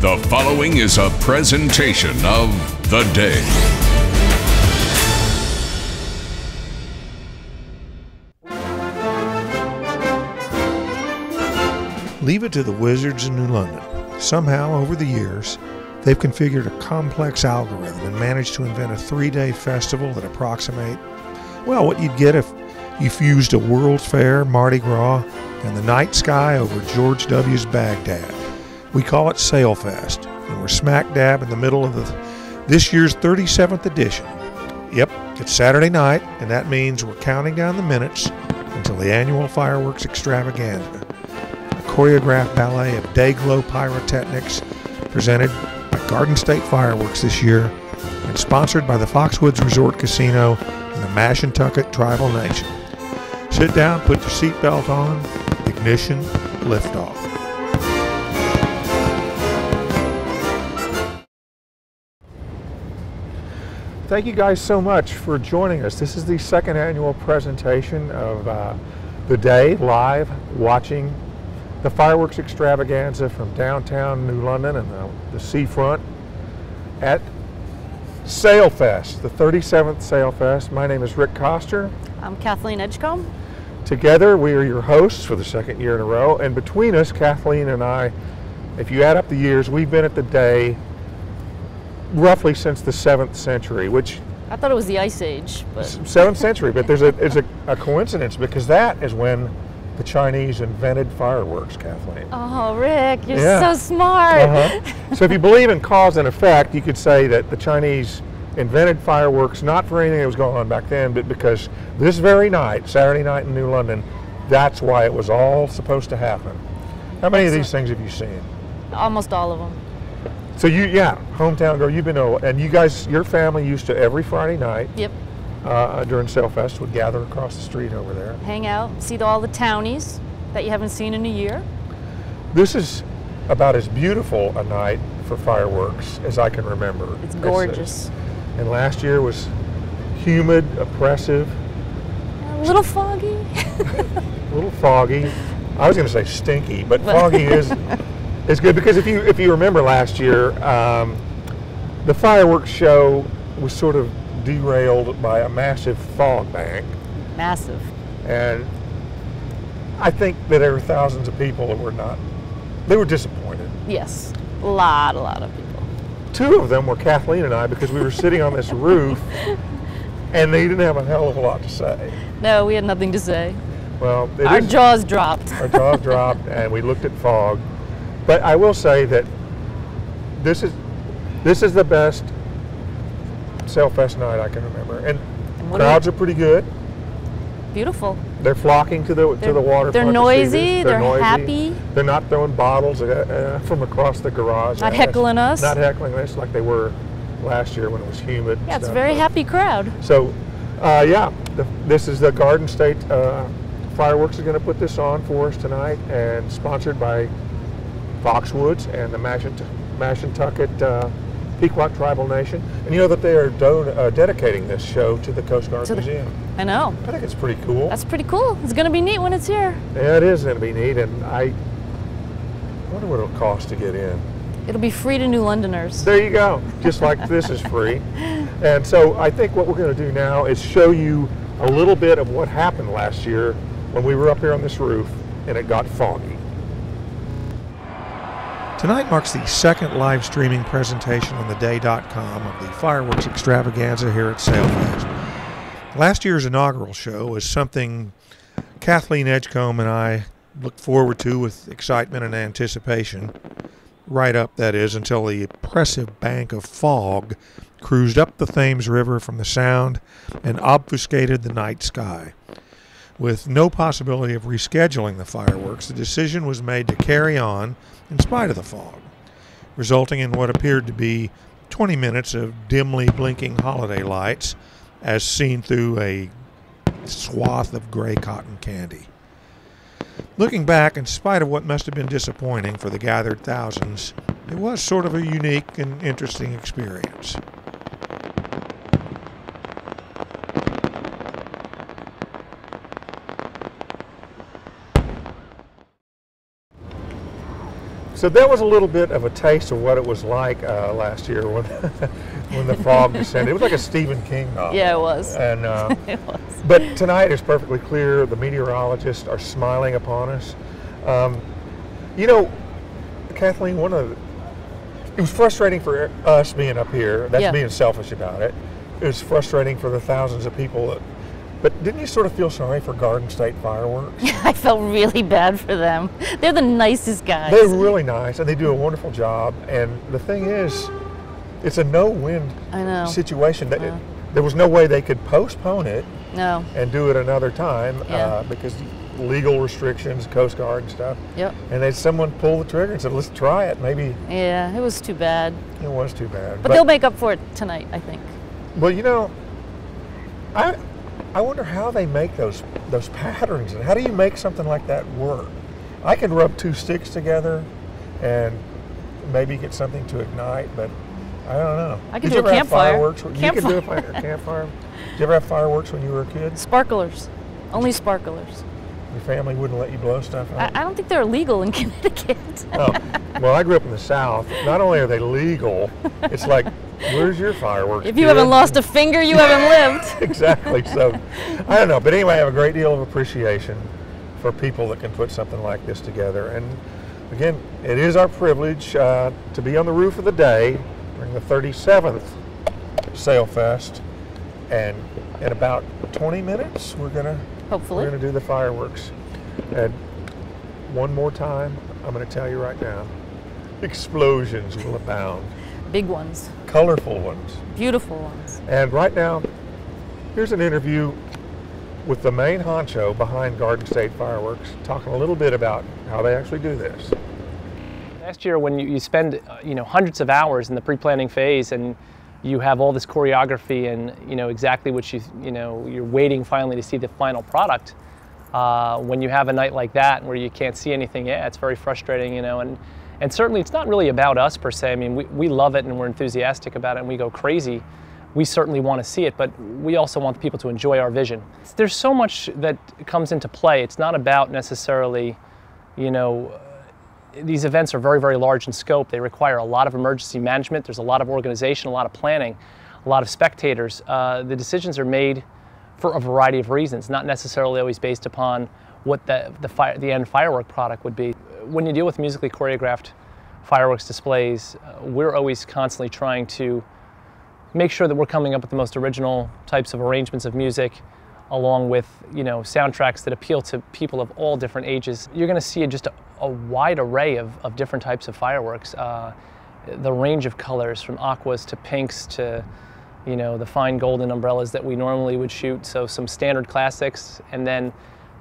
The following is a presentation of The Day. Leave it to the wizards in New London. Somehow, over the years, they've configured a complex algorithm and managed to invent a 3-day festival that approximate, well, what you'd get if you fused a World's Fair, Mardi Gras, and the night sky over George W.'s Baghdad. We call it Sailfest, and we're smack dab in the middle of this year's 37th edition. Yep, it's Saturday night, and that means we're counting down the minutes until the annual fireworks extravaganza. Choreographed ballet of day-glow pyrotechnics presented by Garden State Fireworks this year and sponsored by the Foxwoods Resort Casino and the Mashantucket Tribal Nation. Sit down, put your seatbelt on, ignition, liftoff. Thank you guys so much for joining us. This is the second annual presentation of The Day, live watching the fireworks extravaganza from downtown New London and the seafront at Sailfest, the 37th Sailfest. My name is Rick Coster. I'm Kathleen Edgecombe. Together, we are your hosts for the second year in a row. And between us, Kathleen and I, if you add up the years, we've been at the Day roughly since the 7th century, which... I thought it was the Ice Age. But 7th century, but there's a coincidence because that is when the Chinese invented fireworks, Kathleen. Oh, Rick, you're so smart. So if you believe in cause and effect, you could say that the Chinese invented fireworks not for anything that was going on back then, but because this very night, Saturday night in New London, that's why it was all supposed to happen. How many of these things have you seen? Almost all of them. So hometown girl, you've been, and you guys, your family used to every Friday night. Yep. During Sailfest would gather across the street over there. Hang out, see all the townies that you haven't seen in a year. This is about as beautiful a night for fireworks as I can remember. It's gorgeous. And last year was humid, oppressive. A little foggy. A little foggy. I was going to say stinky, but foggy is good because if you remember last year, the fireworks show was sort of derailed by a massive fog bank. Massive. And I think that there were thousands of people that they were disappointed. Yes, a lot of people. 2 of them were Kathleen and I because we were sitting on this roof and they didn't have a hell of a lot to say. No, we had nothing to say. Well, our jaws dropped. Our jaws dropped and we looked at fog. But I will say that this is the best Sailfest night I can remember, and crowds are pretty good. Beautiful. They're flocking to the waterfront. They're noisy. They're happy. They're not throwing bottles from across the garage. Not heckling us. Not heckling us like they were last year when it was humid. Yeah, it's a very happy crowd. So, this is the Garden State Fireworks is going to put this on for us tonight, and sponsored by Foxwoods and the Mashantucket Pequot Tribal Nation. And you know that they are dedicating this show to the Coast Guard Museum. I know. I think it's pretty cool. That's pretty cool. It's going to be neat when it's here. Yeah, it is going to be neat, and I wonder what it'll cost to get in. It'll be free to New Londoners. There you go, just like this is free. And so I think what we're going to do now is show you a little bit of what happened last year when we were up here on this roof and it got foggy. Tonight marks the second live streaming presentation on theday.com of the fireworks extravaganza here at Sailfest. Last year's inaugural show was something Kathleen Edgecombe and I looked forward to with excitement and anticipation, right up, that is, until the oppressive bank of fog cruised up the Thames River from the Sound and obfuscated the night sky. With no possibility of rescheduling the fireworks, the decision was made to carry on in spite of the fog, resulting in what appeared to be 20 minutes of dimly blinking holiday lights as seen through a swath of gray cotton candy. Looking back, in spite of what must have been disappointing for the gathered thousands, it was sort of a unique and interesting experience. So that was a little bit of a taste of what it was like last year when when the fog descended. It was like a Stephen King novel. Yeah, it was. And It was. but tonight is perfectly clear. The meteorologists are smiling upon us. You know, Kathleen, it was frustrating for us being up here. That's being selfish about it. It was frustrating for the thousands of people. But didn't you sort of feel sorry for Garden State Fireworks? Yeah, I felt really bad for them. They're the nicest guys. They're really nice, and they do a wonderful job. And the thing is, it's a no-win situation. There was no way they could postpone it and do it another time because legal restrictions, Coast Guard and stuff. Yep. And then someone pulled the trigger and said, let's try it, maybe. Yeah, it was too bad. It was too bad. But they'll make up for it tonight, I think. Well, you know, I wonder how they make those patterns, and how do you make something like that work? I could rub two sticks together and maybe get something to ignite, but I don't know. I could do a campfire. You could do a campfire. Did you ever have fireworks when you were a kid? Sparklers. Only sparklers. Your family wouldn't let you blow stuff up? I don't think they're illegal in Connecticut. Oh, well, I grew up in the South. Not only are they legal, it's like, where's your fireworks? If you haven't lost a finger, you haven't lived. Exactly. So, I don't know. But anyway, I have a great deal of appreciation for people that can put something like this together. And again, it is our privilege to be on the roof of the day during the 37th Sailfest. And in about 20 minutes, we're gonna do the fireworks. And one more time, I'm gonna tell you right now, explosions will abound. Big ones. Colorful ones. Beautiful ones. And right now, here's an interview with the main honcho behind Garden State Fireworks, talking a little bit about how they actually do this. Last year, when you spend hundreds of hours in the pre-planning phase, and you have all this choreography, and exactly what you're waiting finally to see the final product. When you have a night like that where you can't see anything, it's very frustrating, and certainly it's not really about us per se. I mean, we love it and we're enthusiastic about it and we go crazy. We certainly want to see it, but we also want people to enjoy our vision. There's so much that comes into play. It's not about necessarily, these events are very, very large in scope. They require a lot of emergency management. There's a lot of organization, a lot of planning, a lot of spectators. The decisions are made for a variety of reasons, not necessarily always based upon what the end firework product would be. When you deal with musically choreographed fireworks displays, we're always constantly trying to make sure that we're coming up with the most original types of arrangements of music, along with soundtracks that appeal to people of all different ages. You're going to see just a wide array of different types of fireworks. The range of colors, from aquas to pinks to the fine golden umbrellas that we normally would shoot. So some standard classics, and then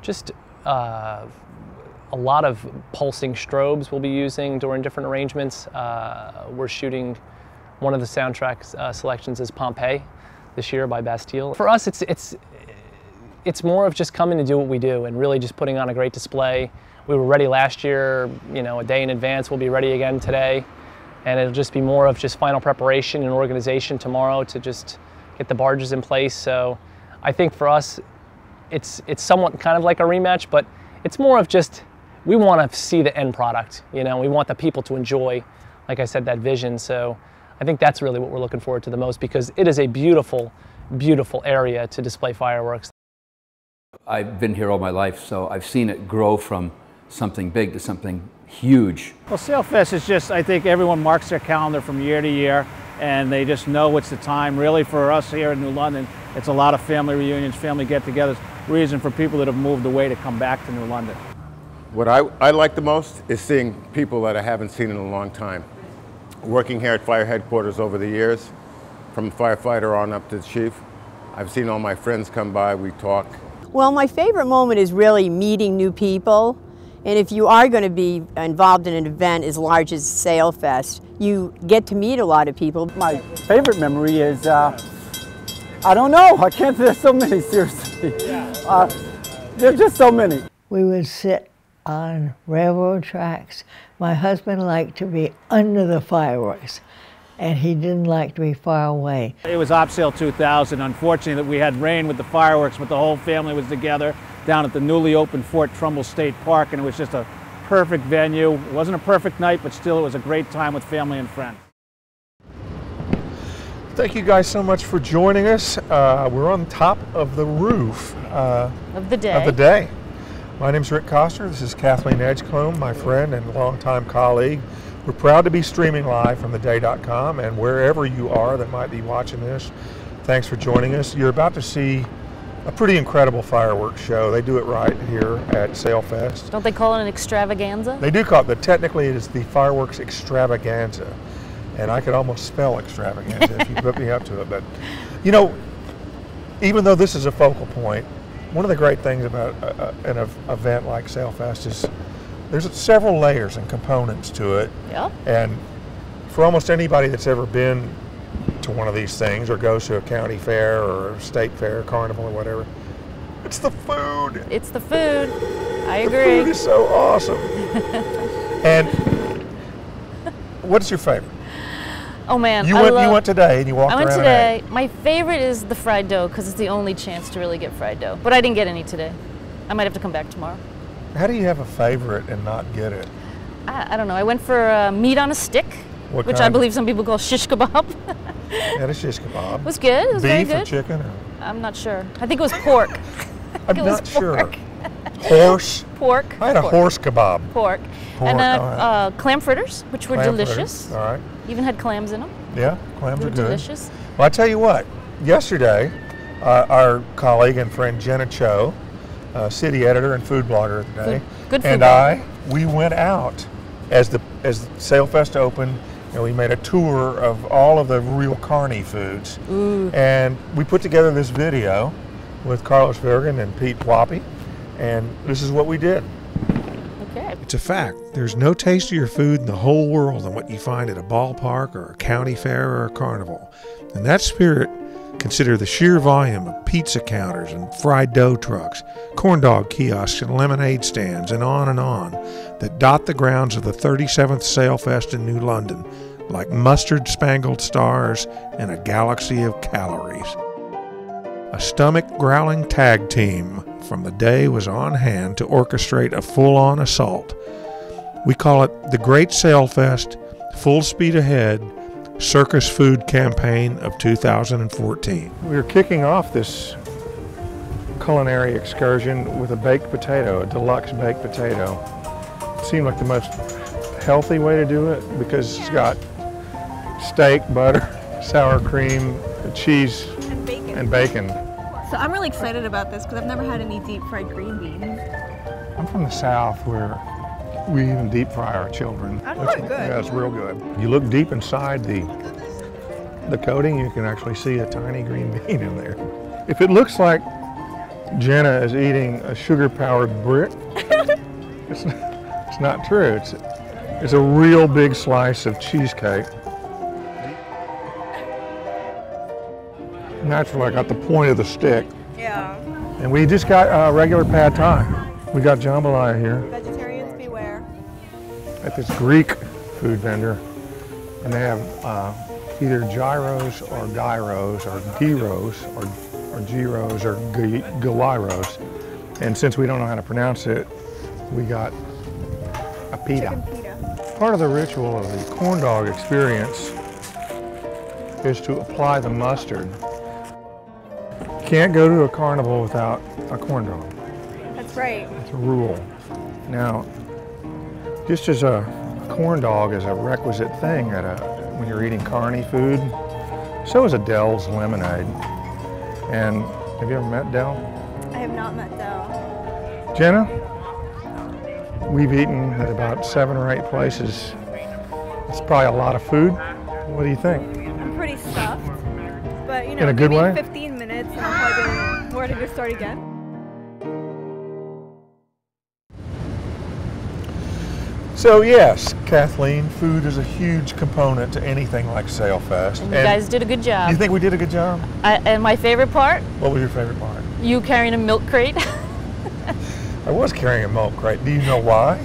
just a lot of pulsing strobes we'll be using during different arrangements. We're shooting one of the soundtrack selections is Pompeii this year by Bastille. For us, it's more of just coming to do what we do and really just putting on a great display. We were ready last year, a day in advance. We'll be ready again today. And it'll just be more of just final preparation and organization tomorrow to just get the barges in place. So I think for us, it's somewhat kind of like a rematch, but it's more of just, we want to see the end product. We want the people to enjoy, like I said, that vision. So I think that's really what we're looking forward to the most, because it is a beautiful, beautiful area to display fireworks. I've been here all my life, so I've seen it grow from something big to something huge. Well, Sailfest is just, I think everyone marks their calendar from year to year, and they just know it's the time. Really, for us here in New London, it's a lot of family reunions, family get-togethers, reason for people that have moved away to come back to New London. What I like the most is seeing people that I haven't seen in a long time. Working here at fire headquarters over the years, from firefighter on up to chief, I've seen all my friends come by, we talk. Well, my favorite moment is really meeting new people. And if you are going to be involved in an event as large as Sailfest, you get to meet a lot of people. My favorite memory is, I don't know, I can't, there's so many, seriously. There's just so many. We would sit on railroad tracks. My husband liked to be under the fireworks, and he didn't like to be far away. It was Op Sale 2000. Unfortunately, that we had rain with the fireworks, but the whole family was together down at the newly opened Fort Trumbull State Park, and it was just a perfect venue. It wasn't a perfect night, but still it was a great time with family and friends. Thank you guys so much for joining us. We're on top of the roof Of the day. My name's Rick Koster. This is Kathleen Edgecombe, my friend and longtime colleague. We're proud to be streaming live from theday.com, and wherever you are that might be watching this, thanks for joining us. You're about to see a pretty incredible fireworks show. They do it right here at Sailfest. Don't they call it an extravaganza? They do call it, but technically it is the fireworks extravaganza. And I could almost spell extravaganza if you put me up to it. But, you know, even though this is a focal point, one of the great things about an event like Sailfest is there's several layers and components to it. Yep. And for almost anybody that's ever been to one of these things or goes to a county fair or a state fair, carnival or whatever, it's the food. It's the food. I agree. The food is so awesome. And what's your favorite? Oh man, you went today and you walked around. I went today. My favorite is the fried dough because it's the only chance to really get fried dough. But I didn't get any today. I might have to come back tomorrow. How do you have a favorite and not get it? I don't know. I went for meat on a stick, which I believe some people call shish kebab. Yeah, the shish kebab. It was good. It was very good. Beef or chicken? Or? I'm not sure. I think it was pork. I'm not sure. Horse? Pork. I had a horse kebab. Pork. And clam fritters, which were delicious. All right. Even had clams in them. Yeah, clams are good. Delicious. Well, I tell you what, yesterday, our colleague and friend Jenna Cho, city editor and food blogger of the day, good food and we went out as Sailfest opened, and we made a tour of all of the real Carny foods. Ooh. And we put together this video with Carlos Vergen and Pete Whoppy, and this is what we did. Okay. It's a fact. There's no tastier food in the whole world than what you find at a ballpark or a county fair or a carnival. In that spirit, consider the sheer volume of pizza counters and fried dough trucks, corn dog kiosks and lemonade stands, and on that dot the grounds of the 37th Sailfest in New London like mustard-spangled stars in a galaxy of calories. A stomach-growling tag team from the day was on hand to orchestrate a full-on assault. We call it the Great Sailfest Full Speed Ahead Circus Food Campaign of 2014. We are kicking off this culinary excursion with a baked potato, a deluxe baked potato. It seemed like the most healthy way to do it because it's got steak, butter, sour cream, cheese, and bacon. So I'm really excited about this because I've never had any deep fried green beans. I'm from the South where we even deep fry our children. That's really good. Yeah, it's real good. You look deep inside the coating, you can actually see a tiny green bean in there. If it looks like Jenna is eating a sugar-powered brick, it's not true. It's a real big slice of cheesecake. Naturally, I got the point of the stick. Yeah. And we just got regular pad thai. We got jambalaya here. Vegetarians beware. At this Greek food vendor, and they have either gyros or gyros or gyros or gyros or gyros. And since we don't know how to pronounce it, we got a pita. Part of the ritual of the corn dog experience is to apply the mustard. Can't go to a carnival without a corn dog. That's right. It's a rule. Now, just as a corn dog is a requisite thing when you're eating Carny food, so is a Dell's lemonade. And have you ever met Dell? I have not met Dell. Jenna, we've eaten at about 7 or 8 places. It's probably a lot of food. What do you think? I'm pretty stuffed, but you know, in a good maybe way? 15 minutes and I'll probably be ready to start again. So yes, Kathleen, food is a huge component to anything like Sailfest. And you guys did a good job. You think we did a good job? And my favorite part? What was your favorite part? You carrying a milk crate. I was carrying a milk crate. Do you know why?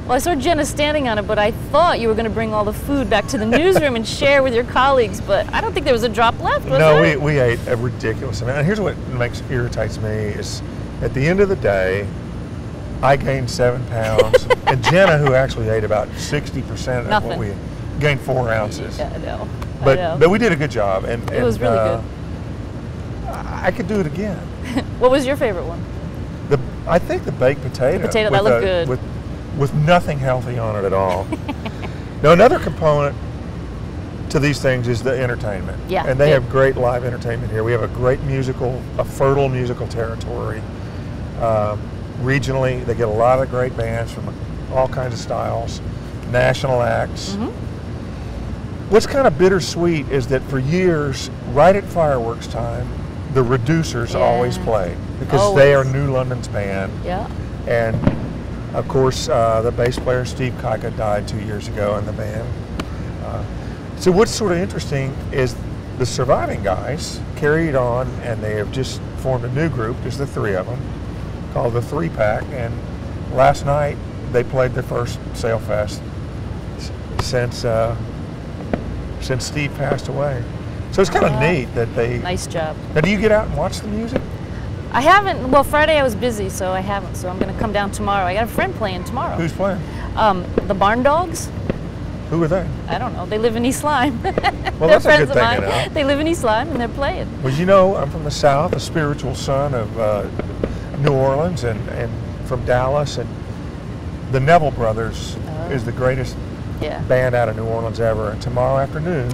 Well, I saw Jenna standing on it, but I thought you were going to bring all the food back to the newsroom and share with your colleagues, but I don't think there was a drop left, was there? No, we ate a ridiculous amount. And here's what irritates me is at the end of the day, I gained 7 pounds, and Jenna, who actually ate about 60% of what we gained 4 ounces. Yeah, I know. But we did a good job, and it was really good. I could do it again. What was your favorite one? I think the baked potato. The potato, that looked good. With nothing healthy on it at all. Now, another component to these things is the entertainment. Yeah. And they have great live entertainment here. We have a fertile musical territory. Regionally, they get a lot of great bands from all kinds of styles, national acts. What's kind of bittersweet is that for years, right at fireworks time, the Reducers always played because they are New London's band. Yeah. And of course, the bass player Steve Kaika died 2 years ago in the band. So what's sort of interesting is the surviving guys carried on, and they have just formed a new group. There's the 3 of them, called the 3-Pack. And last night they played their first Sailfest since Steve passed away. So it's kind of neat that they... Nice job. Now, do you get out and watch the music? I haven't. Well, Friday I was busy, so I haven't. So I'm going to come down tomorrow. I got a friend playing tomorrow. Who's playing? The Barn Dogs. Who are they? I don't know. They live in East Lyme. Well, they're that's friends a good of thing mine. to know. They live in East Lyme, and they're playing. Well, you know, I'm from the South, a spiritual son of New Orleans and from Dallas, and the Neville Brothers is the greatest band out of New Orleans ever. And tomorrow afternoon,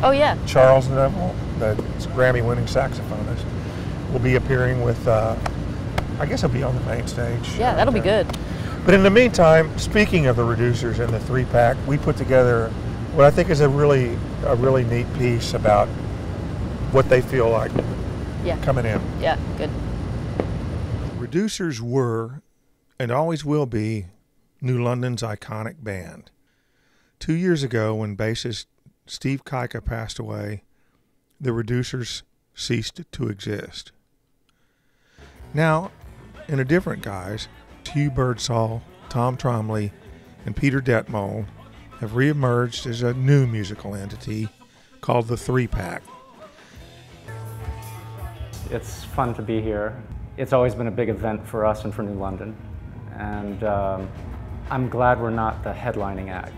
Charles Neville, the Grammy-winning saxophonist, will be appearing with, I guess he'll be on the main stage. Yeah, that'll be good. But in the meantime, speaking of the Reducers and the 3-Pack, we put together what I think is a really neat piece about what they feel like coming in. Yeah, good. Reducers were, and always will be, New London's iconic band. 2 years ago, when bassist Steve Kaika passed away, the Reducers ceased to exist. Now, in a different guise, Hugh Birdsall, Tom Trombley, and Peter Detmold have reemerged as a new musical entity called the 3-Pack. It's fun to be here. It's always been a big event for us and for New London, and I'm glad we're not the headlining act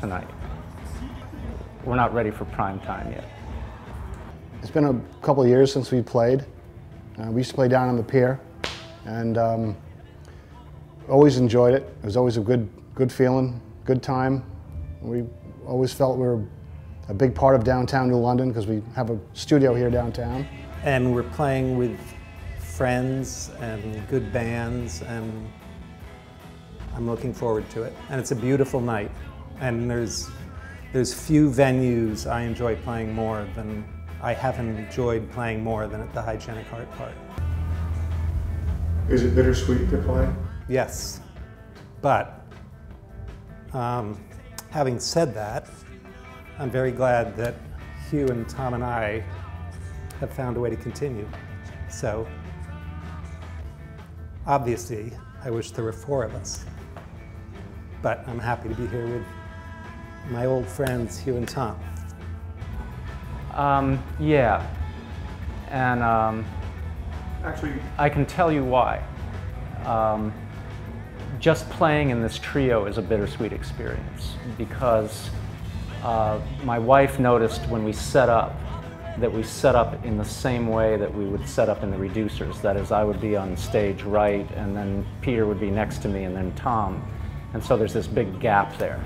tonight. We're not ready for prime time yet. It's been a couple of years since we played. We used to play down on the pier, and always enjoyed it. It was always a good feeling, good time. We always felt we were a big part of downtown New London because we have a studio here downtown. And we're playing with friends and good bands, and I'm looking forward to it. And it's a beautiful night, and there's few venues I enjoy playing more than I haven't enjoyed playing more than at the Hygienic Heart Park. Is it bittersweet to play? Yes, but having said that, I'm very glad that Hugh and Tom and I have found a way to continue. So, obviously, I wish there were 4 of us, but I'm happy to be here with my old friends, Hugh and Tom. Yeah, and actually, I can tell you why. Just playing in this trio is a bittersweet experience because my wife noticed when we set up that we set up in the same way that we would set up in the Reducers. That is, I would be on stage right, and then Peter would be next to me, and then Tom. And so there's this big gap there.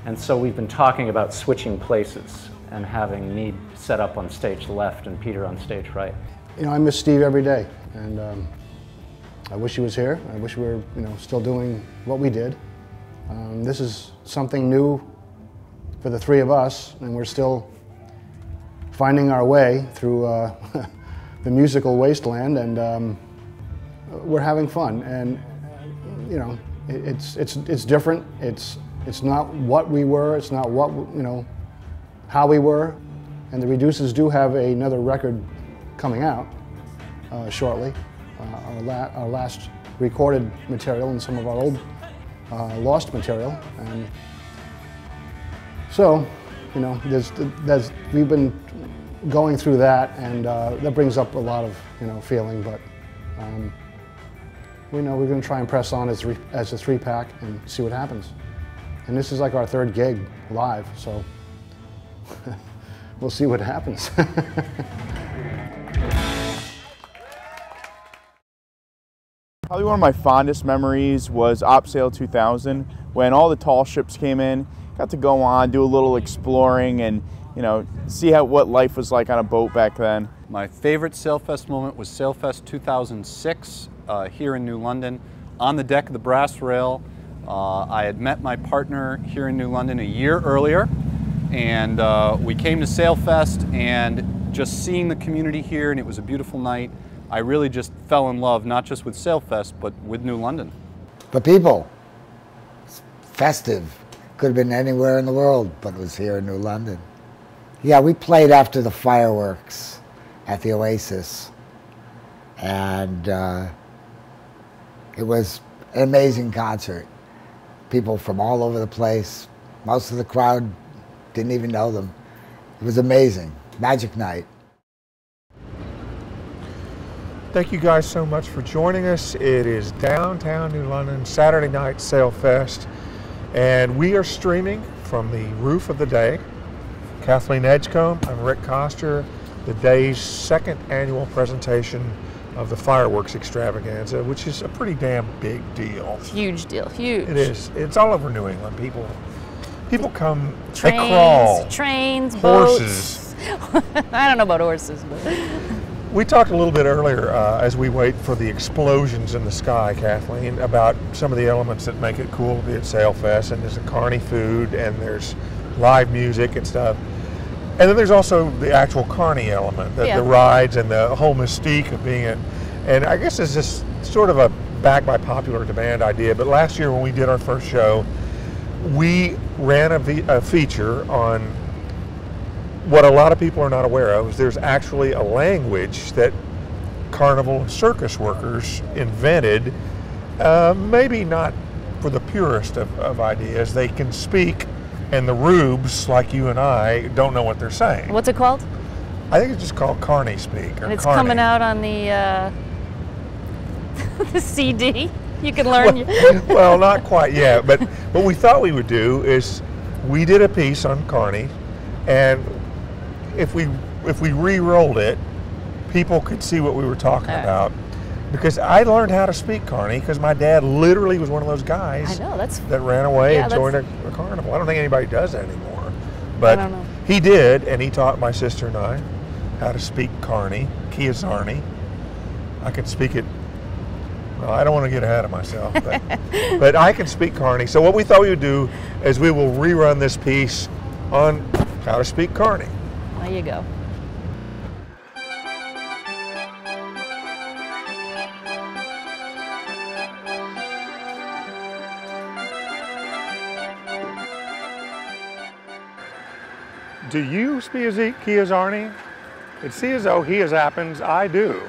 And so we've been talking about switching places and having me set up on stage left and Peter on stage right. You know, I miss Steve every day, and I wish he was here. I wish we were, still doing what we did. This is something new for the 3 of us, and we're still finding our way through the musical wasteland, and we're having fun. And it's different. It's not what we were. It's not what how we were. And the Reducers do have another record coming out shortly. Our last recorded material and some of our old lost material. And so, we've been going through that, and that brings up a lot of feeling. But we know we're going to try and press on as a 3-pack and see what happens. And this is like our 3rd gig live, so we'll see what happens. Probably one of my fondest memories was Op Sail 2000, when all the tall ships came in. Got to go on, do a little exploring, and see what life was like on a boat back then. My favorite Sailfest moment was Sailfest 2006 here in New London. On the deck of the brass rail, I had met my partner here in New London a year earlier, and we came to Sailfest, and just seeing the community here, and it was a beautiful night. I really just fell in love, not just with Sailfest, but with New London. The people, it's festive. Could have been anywhere in the world, but it was here in New London. Yeah, we played after the fireworks at the Oasis, and it was an amazing concert. People from all over the place. Most of the crowd didn't even know them. It was amazing. Magic night. Thank you guys so much for joining us. It is downtown New London, Saturday night Sailfest, and we are streaming from the roof of the day. Kathleen Edgecombe, I'm Rick Koster, the day's 2nd annual presentation of the Fireworks Extravaganza, which is a pretty damn big deal. Huge deal, huge. It is. It's all over New England. People come, Trains, they crawl. Trains, horses. Boats. I don't know about horses, but... We talked a little bit earlier as we wait for the explosions in the sky, Kathleen, about some of the elements that make it cool to be at Sailfest, and there's a carny food, and there's live music and stuff. And then there's also the actual carny element, the rides and the whole mystique of being it. And I guess it's just sort of a back by popular demand idea, but last year when we did our first show, we ran a feature on what a lot of people are not aware of is there's actually a language that carnival and circus workers invented, maybe not for the purest of ideas. They can speak, and the rubes, like you and I, don't know what they're saying. What's it called? I think it's just called Carny Speak. Or and it's Carny. Coming out on the the CD. You can learn. Well, not quite yet, but what we thought we would do is we did a piece on Carny, and if we re-rolled it, people could see what we were talking about. Because I learned how to speak Carny because my dad literally was one of those guys that ran away and joined a carnival. I don't think anybody does that anymore. But I don't know. He did, and he taught my sister and I how to speak Carny, Kiazarni. I could speak it. Well, I don't want to get ahead of myself, but I can speak Carny. So what we thought we would do is we will rerun this piece on how to speak Carny. There you go. Do you speak Kiazarni? It see as though he as happens, I do.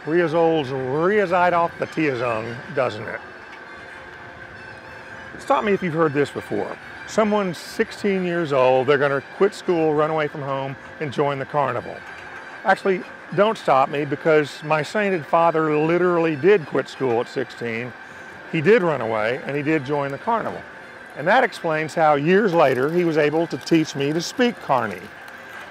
Riaz olds Riazide off the Tiazung, doesn't it? Stop me if you've heard this before. Someone's 16 years old, they're gonna quit school, run away from home, and join the carnival. Actually, don't stop me because my sainted father literally did quit school at 16. He did run away and he did join the carnival. And that explains how years later he was able to teach me to speak Carny.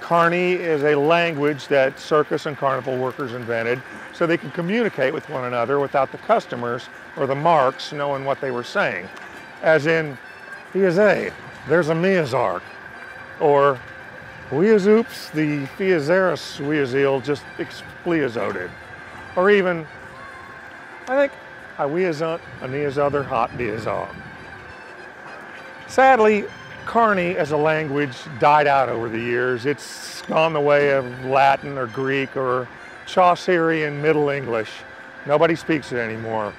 Carny is a language that circus and carnival workers invented so they could communicate with one another without the customers or the marks knowing what they were saying. As in, Fiazé, there's a Miazark. Or, Weazoops, the Fiazeris Weazil just expleazoded. Or even, I think, I Weazunt, a Neazother hot Diazog. Sadly, Carny as a language died out over the years. It's gone the way of Latin or Greek or Chaucerian Middle English. Nobody speaks it anymore.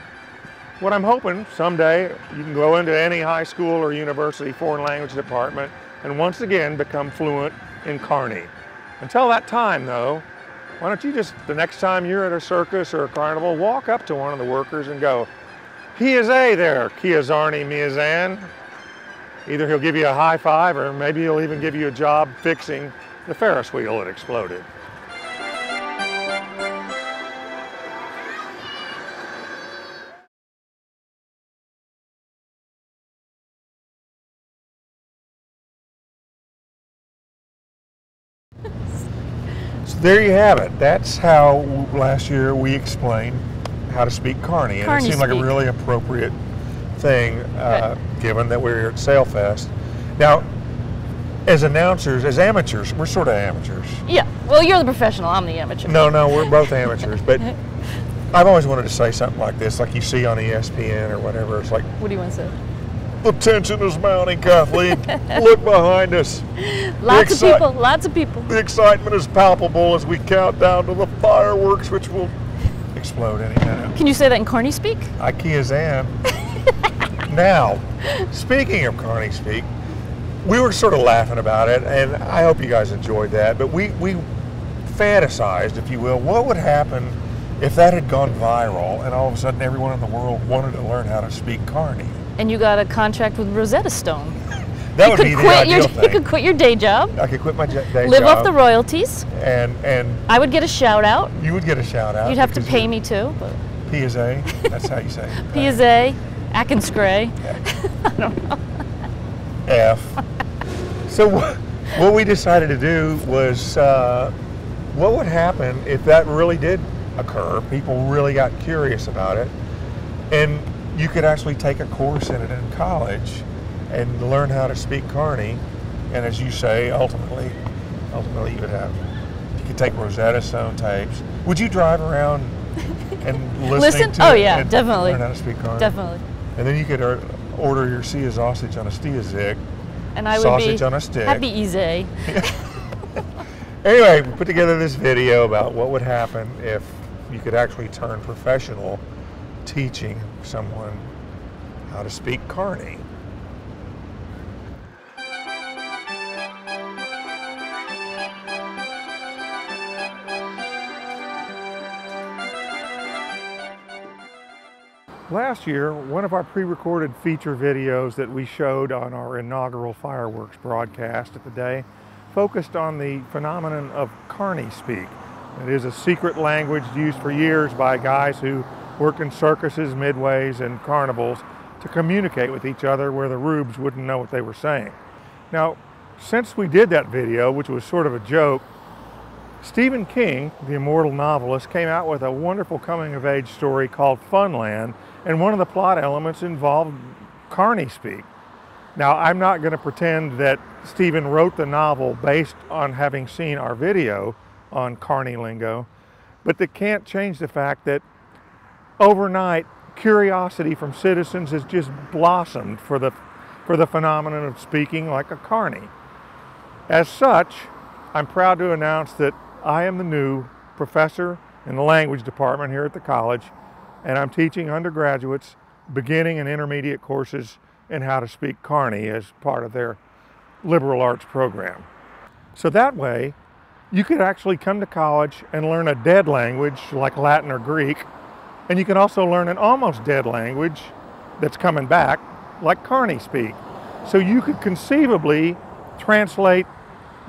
What I'm hoping someday you can go into any high school or university foreign language department and once again become fluent in Carny. Until that time though, why don't you just, the next time you're at a circus or a carnival, walk up to one of the workers and go, Kiazé there, Kiazarni Miazan. Either he'll give you a high five or maybe he'll even give you a job fixing the Ferris wheel that exploded. there you have it. That's how last year we explained how to speak Carny, and it seemed like a really appropriate thing, given that we're here at Sailfest. Now, as announcers, as amateurs, we're sort of amateurs. Yeah. Well, you're the professional. I'm the amateur. No, we're both amateurs. But I've always wanted to say something like this, like you see on ESPN or whatever. It's like, what do you want to say? The tension is mounting, Kathleen. Look behind us. Lots of people. The excitement is palpable as we count down to the fireworks, which will explode any minute. Can you say that in Carny speak? I am. Now, speaking of Carny speak, we were sort of laughing about it, and I hope you guys enjoyed that, but we fantasized, if you will, what would happen if that had gone viral and all of a sudden everyone in the world wanted to learn how to speak Carny. And you got a contract with Rosetta Stone. That would be the ideal thing. You could quit your day job. I could quit my day job. Live off the royalties. And I would get a shout out. You would get a shout out. You'd have to pay me too. But. PSA, that's how you say it. PSA, Ackenscray. I don't know. F. So what we decided to do was, what would happen if that really did occur? People really got curious about it, and you could actually take a course in it in college and learn how to speak Carny. And as you say, ultimately you could take Rosetta Stone tapes. Would you drive around and listen to it? Yeah, definitely. Learn how to speak Carny? Definitely. And then you could order your sea sausage on a stia zig. And I would sausage on a stick. That'd be easy. Anyway, we put together this video about what would happen if you could actually turn professional teaching someone how to speak Carny. Last year, one of our pre-recorded feature videos that we showed on our inaugural fireworks broadcast at the day focused on the phenomenon of Carny speak. It is a secret language used for years by guys who work in circuses, midways, and carnivals to communicate with each other where the rubes wouldn't know what they were saying. Now, since we did that video, which was sort of a joke, Stephen King, the immortal novelist, came out with a wonderful coming-of-age story called Funland, and one of the plot elements involved Carny speak. Now, I'm not going to pretend that Stephen wrote the novel based on having seen our video on Carny lingo, but that can't change the fact that overnight, curiosity from citizens has just blossomed for the phenomenon of speaking like a Carny. As such, I'm proud to announce that I am the new professor in the language department here at the college, and I'm teaching undergraduates beginning and intermediate courses in how to speak Carny as part of their liberal arts program. So that way, you could actually come to college and learn a dead language like Latin or Greek, and you can also learn an almost dead language that's coming back like Carny speak. So you could conceivably translate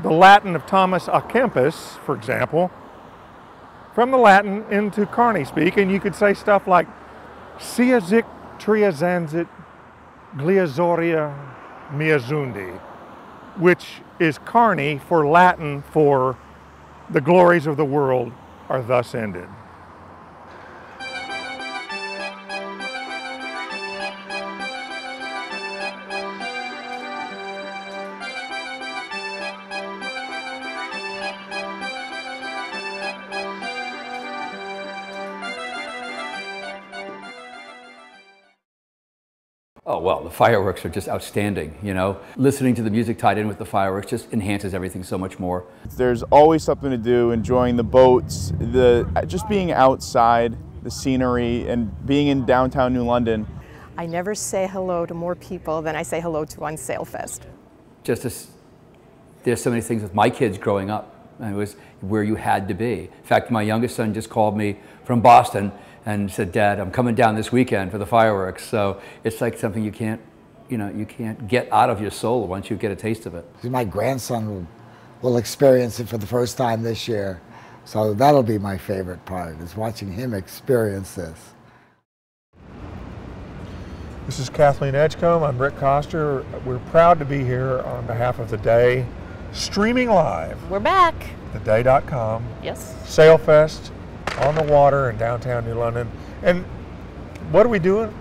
the Latin of Thomas à Kempis, for example, from the Latin into Carny speak, and you could say stuff like "Sia zic triazanzit gliazoria miazundi," which is Carny for Latin for "the glories of the world are thus ended." Oh, well, the fireworks are just outstanding, you know. Listening to the music tied in with the fireworks just enhances everything so much more. There's always something to do, enjoying the boats, just being outside, the scenery, and being in downtown New London. I never say hello to more people than I say hello to on Sailfest. There's so many things with my kids growing up, and it was where you had to be. In fact, my youngest son just called me from Boston and said, "Dad, I'm coming down this weekend for the fireworks." So it's like something you can't get out of your soul once you get a taste of it. My grandson will experience it for the first time this year. So that'll be my favorite part, is watching him experience this. This is Kathleen Edgecombe. I'm Rick Coster. We're proud to be here on behalf of the day, streaming live. We're back. Theday.com. Yes. Sailfest on the water in downtown New London. And what are we doing?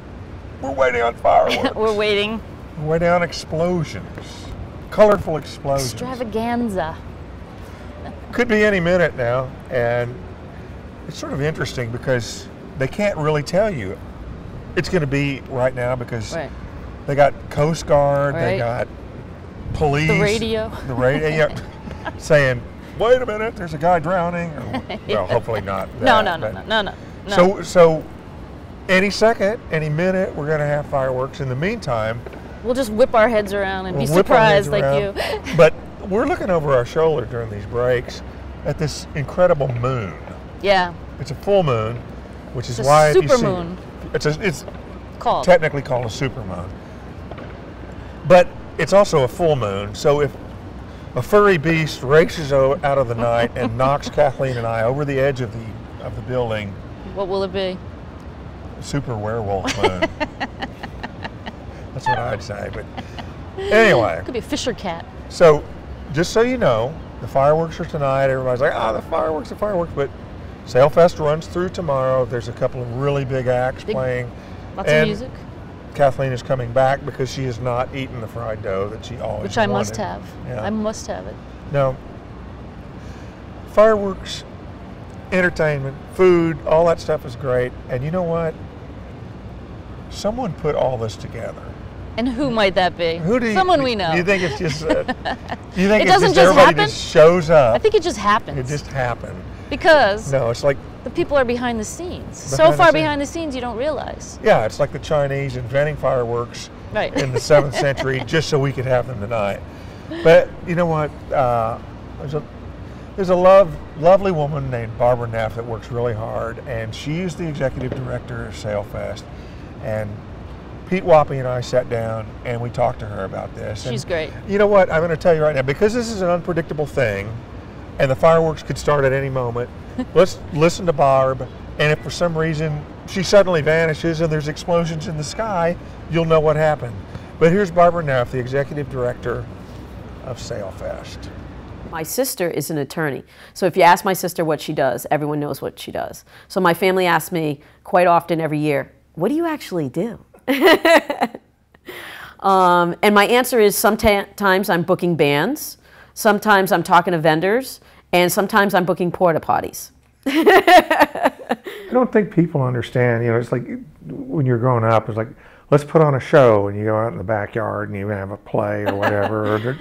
We're waiting on fireworks. We're waiting. We're waiting on explosions. Colorful explosions. Extravaganza. Could be any minute now. And it's sort of interesting because they can't really tell you it's going to be right now because they got Coast Guard, they got police. The radio. The radio, yeah, saying, wait a minute, there's a guy drowning. Or, well, hopefully not that, No. So any second, any minute, we're going to have fireworks. In the meantime, we'll just whip our heads around and be surprised like you. But we're looking over our shoulder during these breaks at this incredible moon. Yeah. It's a full moon, which is it's why a super moon. It's called. Technically called a supermoon. But it's also a full moon, so if a furry beast races out of the night and knocks Kathleen and I over the edge of the building, what will it be? Super werewolf moon. That's what I'd say. But anyway, it could be a Fisher cat. So, just so you know, the fireworks are tonight. Everybody's like, the fireworks, But Sailfest runs through tomorrow. There's a couple of really big acts playing. Lots of music. Kathleen is coming back because she has not eaten the fried dough that she always Which I wanted. must have. Yeah. I must have it. Now, fireworks, entertainment, food, all that stuff is great. And you know what? Someone put all this together. And who might that be? Someone we know. Do you think it's just? Do you think it doesn't just everybody happen? just shows up? I think it just happens. It just happened. Because no, it's like the people are behind the scenes. So far behind the scenes, you don't realize. Yeah, it's like the Chinese inventing fireworks in the 7th century just so we could have them tonight. But you know what? There's a lovely woman named Barbara Neff that works really hard, and she's the executive director of Sailfest. And Pete Wappy and I sat down and we talked to her about this. She's great. You know what? I'm going to tell you right now, because this is an unpredictable thing, and the fireworks could start at any moment. Let's listen to Barb, and if for some reason she suddenly vanishes and there's explosions in the sky, you'll know what happened. But here's Barbara Neff, the executive director of Sailfest. My sister is an attorney. So if you ask my sister what she does, everyone knows what she does. So my family asks me quite often every year, what do you actually do? And my answer is sometimes I'm booking bands, sometimes I'm talking to vendors, and sometimes I'm booking porta potties. I don't think people understand, it's like when you're growing up, it's like, let's put on a show, and you go out in the backyard and you have a play or whatever, or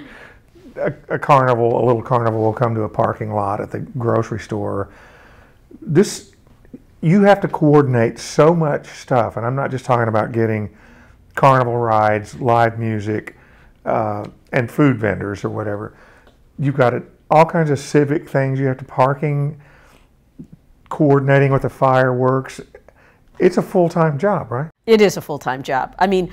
a carnival, a little carnival will come to a parking lot at the grocery store. You have to coordinate so much stuff, and I'm not just talking about getting carnival rides, live music, and food vendors or whatever. You've got all kinds of civic things. You have to parking, coordinating with the fireworks. It's a full-time job, right? It is a full-time job. I mean,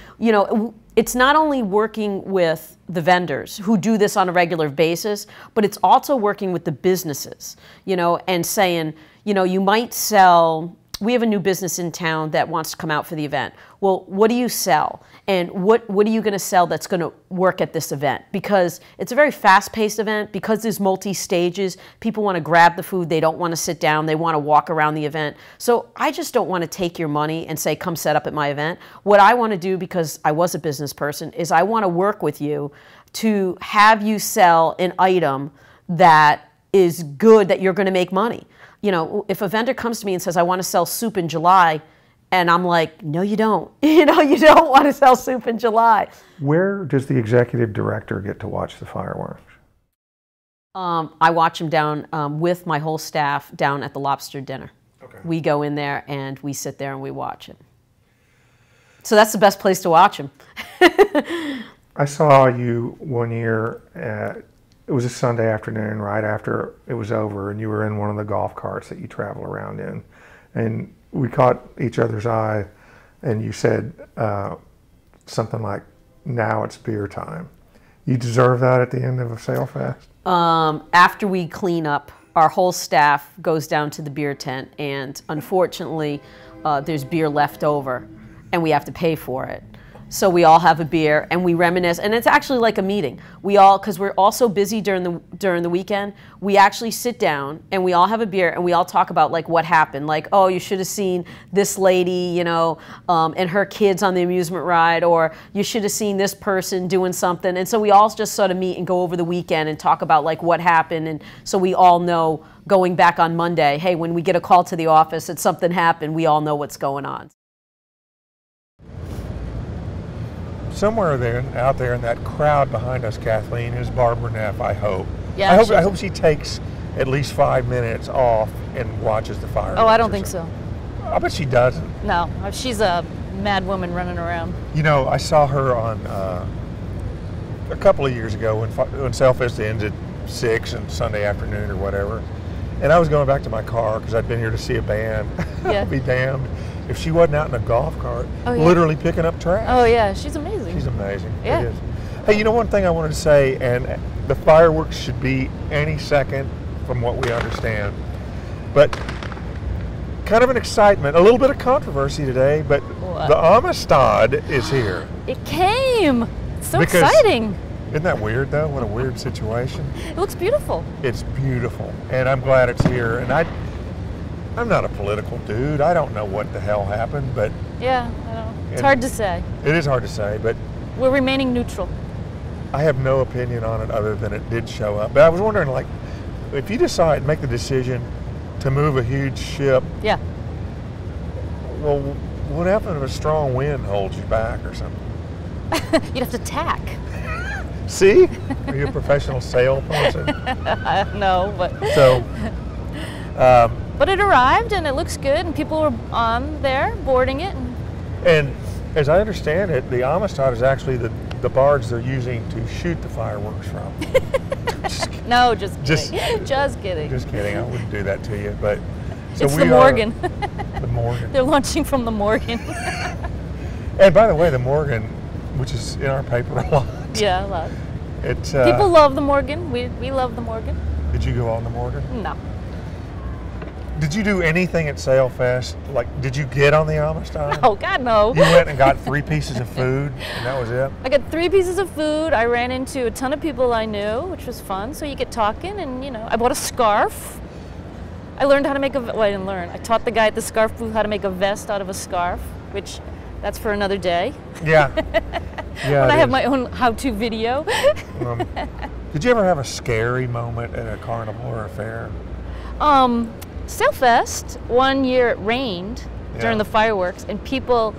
it's not only working with the vendors who do this on a regular basis, but it's also working with the businesses, and saying, you might sell, we have a new business in town that wants to come out for the event. Well, what do you sell? And what are you going to sell that's going to work at this event? Because it's a very fast-paced event. Because there's multi-stages, people want to grab the food. They don't want to sit down. They want to walk around the event. So I just don't want to take your money and say, come set up at my event. What I want to do, because I was a business person, is I want to work with you to have you sell an item that is good, that you're going to make money. If a vendor comes to me and says, I want to sell soup in July, and I'm like, no, you don't. You don't want to sell soup in July. Where does the executive director get to watch the fireworks? I watch them down with my whole staff down at the lobster dinner. Okay. We go in there and we sit there and we watch it. So that's the best place to watch them. I saw you one year it was a Sunday afternoon right after it was over, and you were in one of the golf carts that you travel around in. And we caught each other's eye, and you said something like, now it's beer time. You deserve that at the end of a Sailfest? After we clean up, our whole staff goes down to the beer tent, and unfortunately, there's beer left over, and we have to pay for it. So we all have a beer and we reminisce, and it's actually like a meeting. We all, because we're all so busy during the weekend, we actually sit down and we all have a beer and we all talk about like what happened. Like, oh, you should have seen this lady, you know, and her kids on the amusement ride, or you should have seen this person doing something. And so we all just sort of meet and go over the weekend and talk about like what happened, and so we all know going back on Monday, hey, when we get a call to the office that something happened, we all know what's going on. Somewhere there, out there in that crowd behind us, Kathleen, is Barbara Neff, I hope. Yeah, I hope she takes at least 5 minutes off and watches the fireworks. Oh, I don't think so. I bet she doesn't. No, she's a mad woman running around. You know, I saw her on a couple of years ago when Sailfest ends at 6 and Sunday afternoon or whatever. And I was going back to my car because I'd been here to see a band. Yeah. I'll be damned if she wasn't out in a golf cart, Oh, yeah. literally picking up trash. Oh yeah, she's amazing. She's amazing. Yeah. It is. Hey, you know one thing I wanted to say, and the fireworks should be any second from what we understand, but kind of an excitement, a little bit of controversy today, but What? the Amistad is here. It came. It's so Because- exciting. Isn't that weird though? What a weird situation. It looks beautiful. It's beautiful, and I'm glad it's here. And I'm not a political dude. I don't know what the hell happened, but Yeah, I know. It's And- hard to say. it is hard to say. But We're remaining neutral. I have no opinion on it other than it did show up. But I was wondering, like, if you decide, make the decision to move a huge ship, Yeah. well, what happens if a strong wind holds you back or something? You'd have to tack. See? Are you a professional sail person? No, but So, but it arrived and it looks good, and people were on there boarding it. and as I understand it, the Amistad is actually the barge they're using to shoot the fireworks from. No, just Just- kidding. Just kidding. Just kidding, I wouldn't do that to you. But so It's we the are- Morgan. The Morgan. They're launching from the Morgan. And by the way, the Morgan, which is in our paper a lot. Yeah, a lot. It's People love the Morgan. We love the Morgan. Did you go on the Morgan? No. Did you do anything at Sailfest? Like, did you get on the Amistad? Oh God, no. You went and got 3 pieces of food, and that was it? I got 3 pieces of food. I ran into a ton of people I knew, which was fun. So you get talking, and you know, I bought a scarf. I learned how to make well, I didn't learn. I taught the guy at the scarf booth how to make a vest out of a scarf, which that's for another day. Yeah. Yeah. When I it have is. my own how-to video. Did you ever have a scary moment at a carnival or a fair? Sailfest, one year it rained during Yeah. the fireworks, and people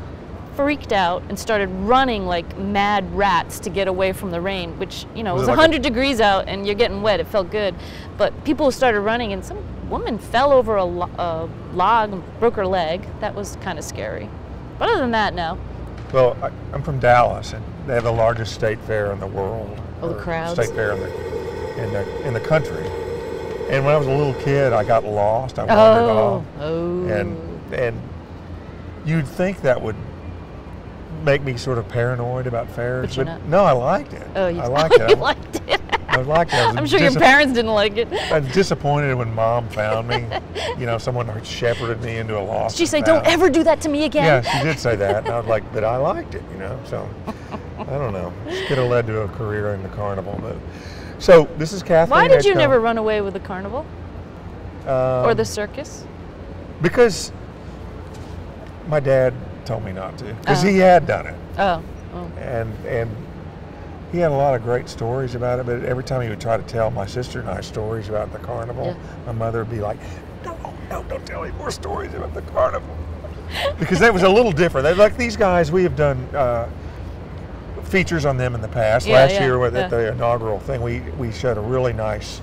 freaked out and started running like mad rats to get away from the rain, which, you know, it Was was it like 100 degrees out and you're getting wet. It felt good. But people started running, and some woman fell over a log and broke her leg. That was kind of scary. But other than that, no. Well, I'm from Dallas, and they have the largest state fair in the world. Oh, the or crowds. State fair in the country. And when I was a little kid, I got lost. I wandered off. Oh. And you'd think that would make me sort of paranoid about fairs, But you're not. no, I liked it. Oh, you I liked it. you liked it. I liked it. I was I'm sure your parents didn't like it. I was disappointed when Mom found me. You know, someone shepherded me into a lost. Did she say, and "Don't found. ever do that to me again"? Yeah, she did say that, and I was like, but I liked it, you know. So I don't know. This could have led to a career in the carnival, but so this is Kathleen. Why did you Edgecombe. never run away with the carnival or the circus? Because my dad told me not to, because he had done it. Oh. And he had a lot of great stories about it, but every time he would try to tell my sister and I stories about the carnival, my mother would be like, no, don't tell any more stories about the carnival. Because that was a little different. They're like these guys, we have done features on them in the past. Last year at the inaugural thing, we showed a really nice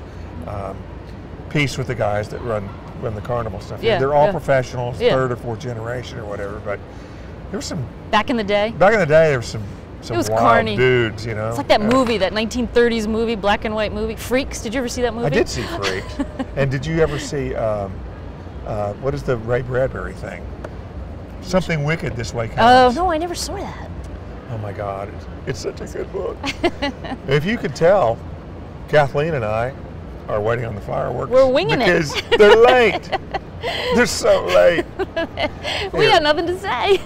piece with the guys that run the carnival stuff. Yeah, They're all professionals, Yeah. 3rd or 4th generation or whatever, but there was some... Back in the day? Back in the day, there was some It was wild Carny. dudes, you know. It's like that movie, that 1930s movie, black and white movie, Freaks. Did you ever see that movie? I did see Freaks. And did you ever see, what is the Ray Bradbury thing? Something Wicked This Way Comes. Oh, no, I never saw that. Oh my God, it's such a good book. If you could tell, Kathleen and I are waiting on the fireworks. We're winging it. Because they're late. They're so late. We got nothing to say.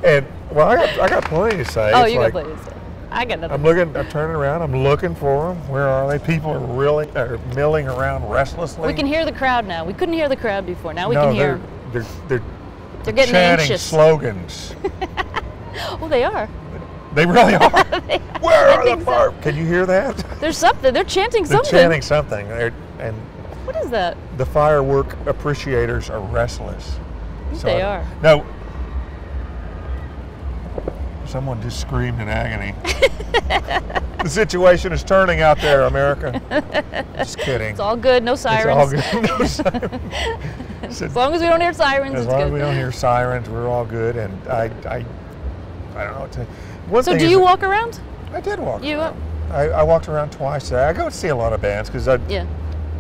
And Well, I got plenty to say. Oh, It's you like, got plenty to say. I got nothing. I'm turning around, I'm looking for them. Where are they? People are milling around restlessly. We can hear the crowd now. We couldn't hear the crowd before. Now we no, can hear. They're getting chanting anxious. slogans. Oh, they are. They really are. Where I are the think so. fire? Can you hear that? There's something. They're chanting They're something. chanting something. And What is that? the firework appreciators are restless. They are. No. Someone just screamed in agony. The situation is turning out there, America. Just kidding. It's all good. No sirens. It's all good. No sirens. As long as we don't hear sirens, As it's long good. as we don't hear sirens, we're all good. And I don't know what to. One So thing do is you that- walk around? I did walk You around. I walked around twice today. I go see a lot of bands because I'm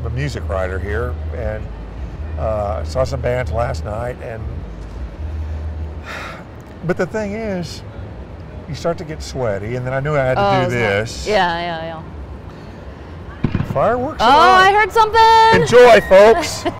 a music writer here, and saw some bands last night. But the thing is, you start to get sweaty, and then I knew I had to do this. Yeah. Fireworks. Oh, I heard something. Enjoy, folks.